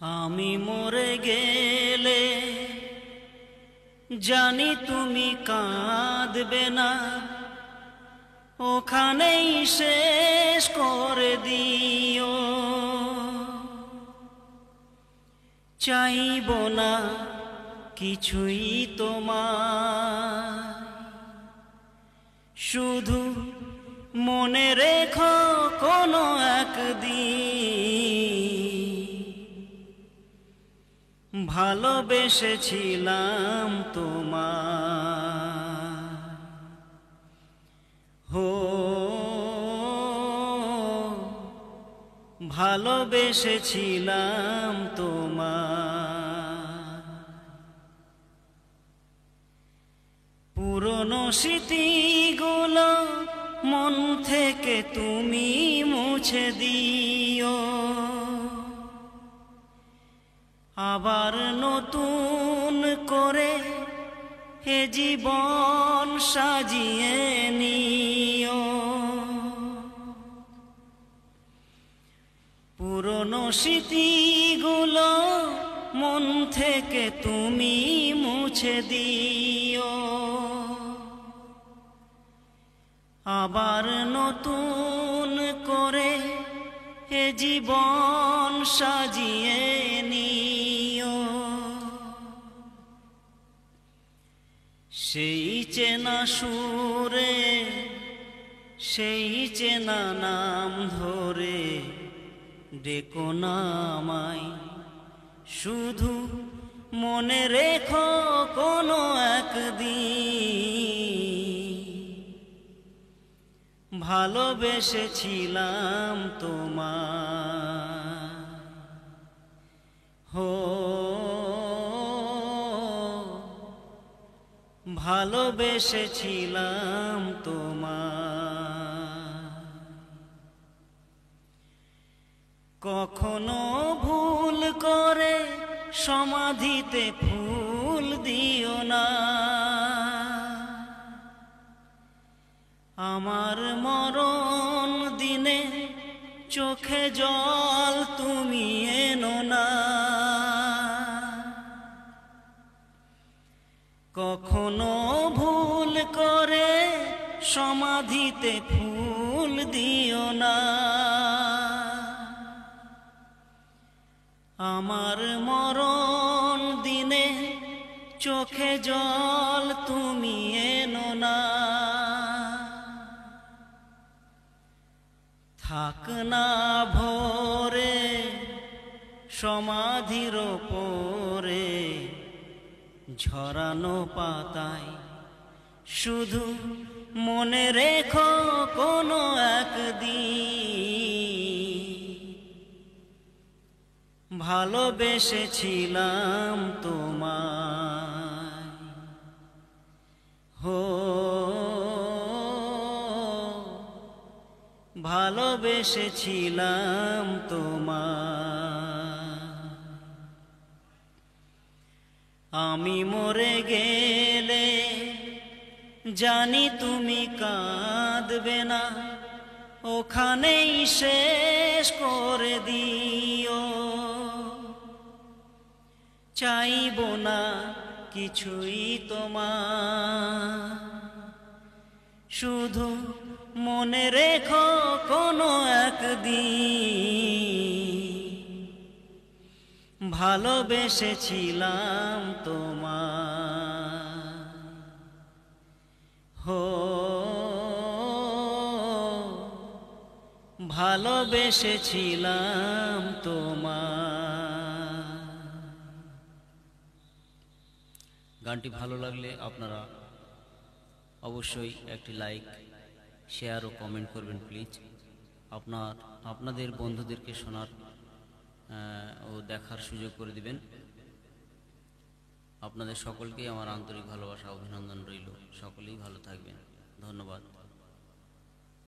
আমি মরে গেলে জানি তুমি কাঁদবে না, ওখানেই শেষ করে দিও। চাইব না কিছুই তোমার, শুধু মনে রেখো কোনো একদিন ভালোবেসেছিলাম তোমার। হো ভালোবেসেছিলাম তোমার। পুরনো স্মৃতিগুলো মন থেকে তুমি মুছে দিও, আবার নতুন করে এ জীবন সাজিয়ে নিও। পুরনো স্মৃতিগুলো মন থেকে তুমি মুছে দিও, আবার নতুন করে এ জীবন সাজিয়ে নিও। সেই চেনা সুরে, সেই চেনা নাম ধরে ডেকো না আমায়, শুধু মনে রেখো কোনো একদিন ভালোবেসেছিলাম তোমার। হো ভালোবেসেছিলাম তোমার। কখনো ভুল করে সমাধিতে ফুল দিও না, আমার মরণ দিনে চোখে জল তুমি এনো না। কখনো ভুল করে সমাধিতে ফুল দিও না, আমার মরণ দিনে চোখে জল তুমি এনো না। থাক না ভোরে সমাধির ওপরে ঝরানো পাতায়, শুধু মনে রেখো কোনো একদিন ভালোবেসেছিলাম তোমায়। হো ভালোবেসেছিলাম তোমায়। আমি মরে গেলে জানি তুমি কাঁদবে না, ওখানেই শেষ করে দিও। চাইব না কিছুই তোমার, শুধু মনে রেখো কোনো একদিন ভালোবেসেছিলাম তোমার। হো ভালোবেসেছিলাম তোমার। গানটি ভালো লাগলে আপনারা অবশ্যই একটি লাইক, শেয়ার ও কমেন্ট করবেন প্লিজ। আপনাদের বন্ধুদেরকে শোনার ও দেখার সুযোগ করে দিবেন। আপনাদের সকলকেই আমার আন্তরিক ভালোবাসা, অভিনন্দন রইল। সকলেই ভালো থাকবেন। ধন্যবাদ।